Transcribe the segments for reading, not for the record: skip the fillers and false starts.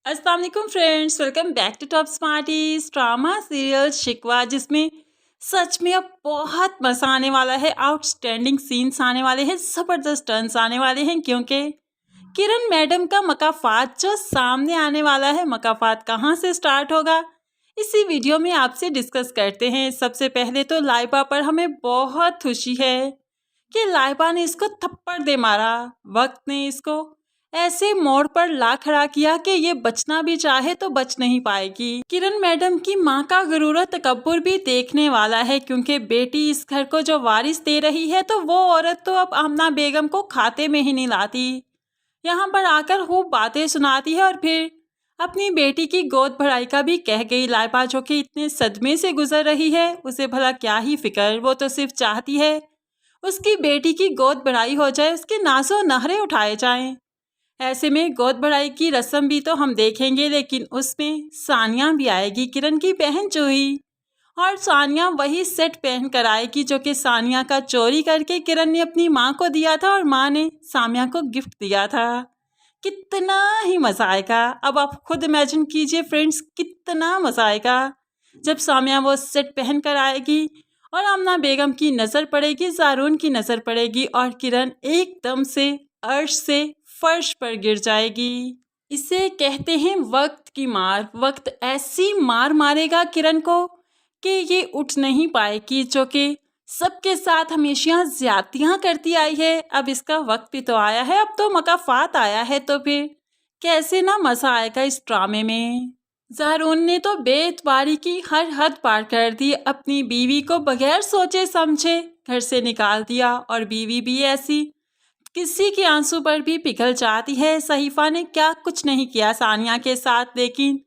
अस्सलाम वालेकुम friends, welcome back to Top Smarties drama serial Shikwa, जिसमें सच में अब बहुत मज़ा आने वाला है। आउटस्टैंडिंग सीन्स आने वाले हैं, ज़बरदस्त टर्न्स आने वाले हैं, क्योंकि किरण मैडम का मकाफात जो सामने आने वाला है, मकाफात कहाँ से स्टार्ट होगा इसी वीडियो में आपसे डिस्कस करते हैं। सबसे पहले तो लाइबा पर हमें बहुत खुशी है कि लाइबा ने इसको थप्पड़ दे मारा। वक्त ने इसको ऐसे मोड़ पर ला खड़ा किया कि ये बचना भी चाहे तो बच नहीं पाएगी। किरण मैडम की माँ का गुरूर और तकब्बुर भी देखने वाला है, क्योंकि बेटी इस घर को जो वारिस दे रही है तो वो औरत तो अब आमना बेगम को खाते में ही नहीं लाती। यहाँ पर आकर खूब बातें सुनाती है और फिर अपनी बेटी की गोद भराई का भी कह गई। लाइबा जो कि इतने सदमे से गुजर रही है, उसे भला क्या ही फिक्र, वो तो सिर्फ चाहती है उसकी बेटी की गोद भराई हो जाए, उसके नाज़ो नखरे उठाए जाएं। ऐसे में गोद भराई की रस्म भी तो हम देखेंगे, लेकिन उसमें सानिया भी आएगी, किरण की बहन जूही। और सानिया वही सेट पहन कर आएगी जो कि सानिया का चोरी करके किरण ने अपनी माँ को दिया था और माँ ने सामिया को गिफ्ट दिया था। कितना ही मज़ा आएगा, अब आप खुद इमेजिन कीजिए फ्रेंड्स, कितना मज़ा आएगा जब सामिया वो सेट पहन कर आएगी और आमना बेगम की नज़र पड़ेगी, ज़ारून की नज़र पड़ेगी और किरण एकदम से अर्श से फर्श पर गिर जाएगी। इसे कहते हैं वक्त की मार। वक्त ऐसी मार मारेगा किरण को कि ये उठ नहीं पाएगी, जो कि सबके साथ हमेशा ज्यादतियाँ करती आई है। अब इसका वक्त भी तो आया है, अब तो मकाफात आया है, तो फिर कैसे ना मज़ा आएगा इस ड्रामे में। ज़ारून ने तो बेतबारी की हर हद पार कर दी, अपनी बीवी को बगैर सोचे समझे घर से निकाल दिया और बीवी भी ऐसी किसी के आंसू पर भी पिघल जाती है। सहीफा ने क्या कुछ नहीं किया सानिया के साथ, लेकिन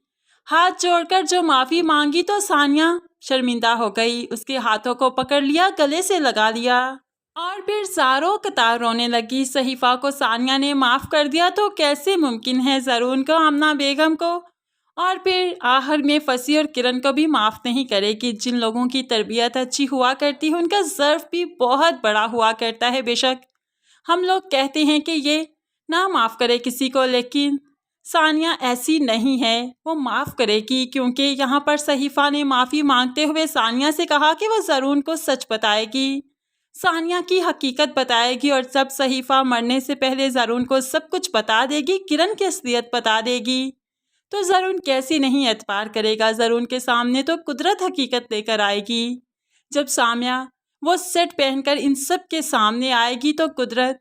हाथ जोड़कर जो माफ़ी मांगी तो सानिया शर्मिंदा हो गई, उसके हाथों को पकड़ लिया, गले से लगा लिया और फिर ज़ारो कतार रोने लगी। सहीफा को सानिया ने माफ़ कर दिया तो कैसे मुमकिन है ज़रून को, आमना बेगम को और फिर आखिर में फसी और किरण को भी माफ़ नहीं करेगी। जिन लोगों की तरबियत अच्छी हुआ करती है उनका ज़र्फ भी बहुत बड़ा हुआ करता है। बेशक हम लोग कहते हैं कि ये ना माफ़ करे किसी को, लेकिन सानिया ऐसी नहीं है, वो माफ़ करेगी, क्योंकि यहाँ पर सहीफा ने माफ़ी मांगते हुए सानिया से कहा कि वो ज़रून को सच बताएगी, सानिया की हकीकत बताएगी और जब सहीफा मरने से पहले ज़रून को सब कुछ बता देगी, किरण की असलियत बता देगी, तो ज़रून कैसे नहीं एतबार करेगा। ज़रून के सामने तो कुदरत हकीकत लेकर आएगी। जब सामिया वो सेट पहनकर इन सब के सामने आएगी तो कुदरत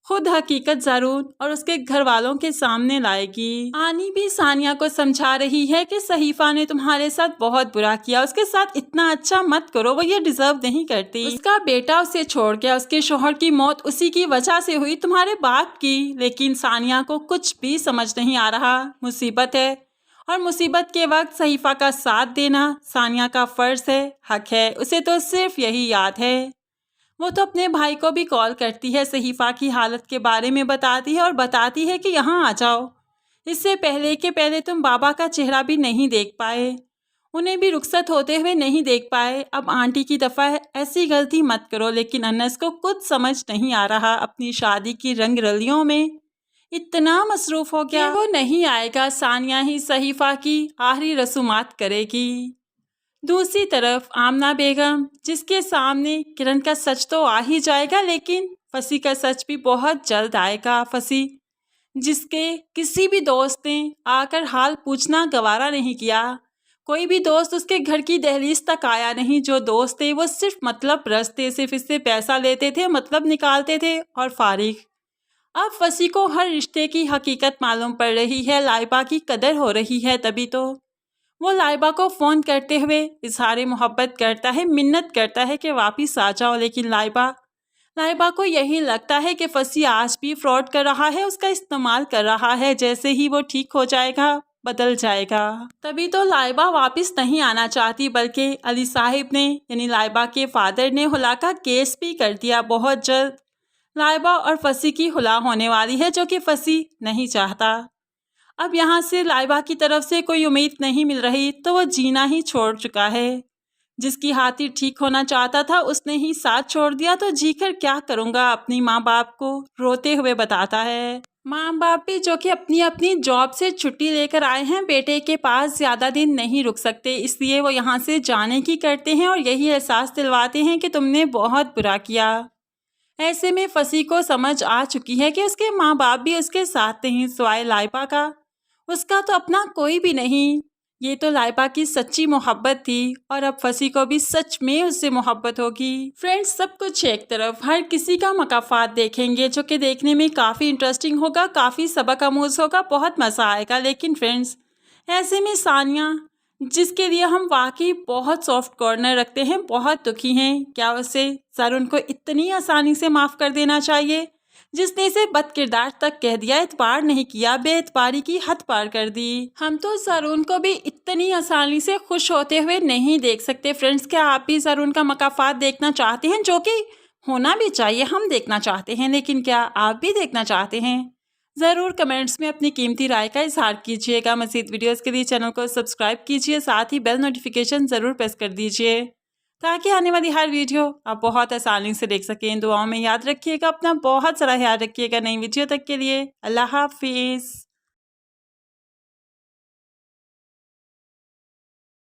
खुद हकीकत ज़रून और उसके घर वालों के सामने लाएगी। आनी भी सानिया को समझा रही है कि सहीफा ने तुम्हारे साथ बहुत बुरा किया, उसके साथ इतना अच्छा मत करो, वो ये डिजर्व नहीं करती। उसका बेटा उसे छोड़ गया, उसके शोहर की मौत उसी की वजह से हुई, तुम्हारे बाप की। लेकिन सानिया को कुछ भी समझ नहीं आ रहा। मुसीबत है और मुसीबत के वक्त सहीफा का साथ देना सानिया का फ़र्ज़ है, हक है, उसे तो सिर्फ यही याद है। वो तो अपने भाई को भी कॉल करती है, सहीफा की हालत के बारे में बताती है और बताती है कि यहाँ आ जाओ, इससे पहले कि पहले तुम बाबा का चेहरा भी नहीं देख पाए, उन्हें भी रुखसत होते हुए नहीं देख पाए। अब आंटी की दफ़ा है, ऐसी गलती मत करो। लेकिन अनस को कुछ समझ नहीं आ रहा, अपनी शादी की रंग रलियों में इतना मसरूफ़ हो गया वो नहीं आएगा। सानिया ही सहीफा की आखिरी रसूमात करेगी। दूसरी तरफ आमना बेगम, जिसके सामने किरण का सच तो आ ही जाएगा, लेकिन फसी का सच भी बहुत जल्द आएगा। फसी जिसके किसी भी दोस्त ने आकर हाल पूछना गवारा नहीं किया, कोई भी दोस्त उसके घर की दहलीज तक आया नहीं। जो दोस्त थे वो सिर्फ मतलब रस थे, सिर्फ इससे पैसा लेते थे, मतलब निकालते थे और फारिग। अब फसी को हर रिश्ते की हकीकत मालूम पड़ रही है, लाइबा की कदर हो रही है, तभी तो वो लाइबा को फ़ोन करते हुए इजहार मोहब्बत करता है, मिन्नत करता है कि वापस आ जाओ। लेकिन लाइबा को यही लगता है कि फसी आज भी फ्रॉड कर रहा है, उसका इस्तेमाल कर रहा है, जैसे ही वो ठीक हो जाएगा बदल जाएगा। तभी तो लाइबा वापस नहीं आना चाहती, बल्कि अली साहिब ने यानी लाइबा के फादर ने हुला का केस भी कर दिया। बहुत जल्द लाइबा और फसी की हुला होने वाली है, जो कि फसी नहीं चाहता। अब यहाँ से लाइबा की तरफ से कोई उम्मीद नहीं मिल रही, तो वो जीना ही छोड़ चुका है। जिसकी हाथी ठीक होना चाहता था उसने ही साथ छोड़ दिया, तो जीकर क्या करूँगा अपनी माँ बाप को रोते हुए बताता है। माँ बाप भी जो कि अपनी अपनी जॉब से छुट्टी लेकर आए हैं, बेटे के पास ज़्यादा दिन नहीं रुक सकते, इसलिए वो यहाँ से जाने की करते हैं और यही एहसास दिलवाते हैं कि तुमने बहुत बुरा किया। ऐसे में फसी को समझ आ चुकी है कि उसके माँ बाप भी उसके साथ नहीं, सिवाय लाइबा का उसका तो अपना कोई भी नहीं। ये तो लाइबा की सच्ची मोहब्बत थी और अब फसी को भी सच में उससे मोहब्बत होगी। फ्रेंड्स, सब कुछ एक तरफ हर किसी का मकाफात देखेंगे जो कि देखने में काफ़ी इंटरेस्टिंग होगा, काफ़ी सबक आमूज होगा, बहुत मज़ा आएगा। लेकिन फ्रेंड्स, ऐसे में सानिया, जिसके लिए हम वाकई बहुत सॉफ्ट कॉर्नर रखते हैं, बहुत दुखी हैं, क्या उसे सरुण को इतनी आसानी से माफ़ कर देना चाहिए? जिसने इसे बदकिरदार तक कह दिया, एतबार नहीं किया, बेएतबारी की हद पार कर दी। हम तो सरुण को भी इतनी आसानी से खुश होते हुए नहीं देख सकते। फ्रेंड्स, क्या आप भी सरुण का मकाफात देखना चाहते हैं? जो कि होना भी चाहिए, हम देखना चाहते हैं, लेकिन क्या आप भी देखना चाहते हैं? ज़रूर कमेंट्स में अपनी कीमती राय का इजहार कीजिएगा। मज़ीद वीडियोस के लिए चैनल को सब्सक्राइब कीजिए, साथ ही बेल नोटिफिकेशन ज़रूर प्रेस कर दीजिए ताकि आने वाली हर वीडियो आप बहुत आसानी से देख सकें। दुआओं में याद रखिएगा, अपना बहुत सारा ख्याल रखिएगा। नई वीडियो तक के लिए अल्लाह हाफिज़।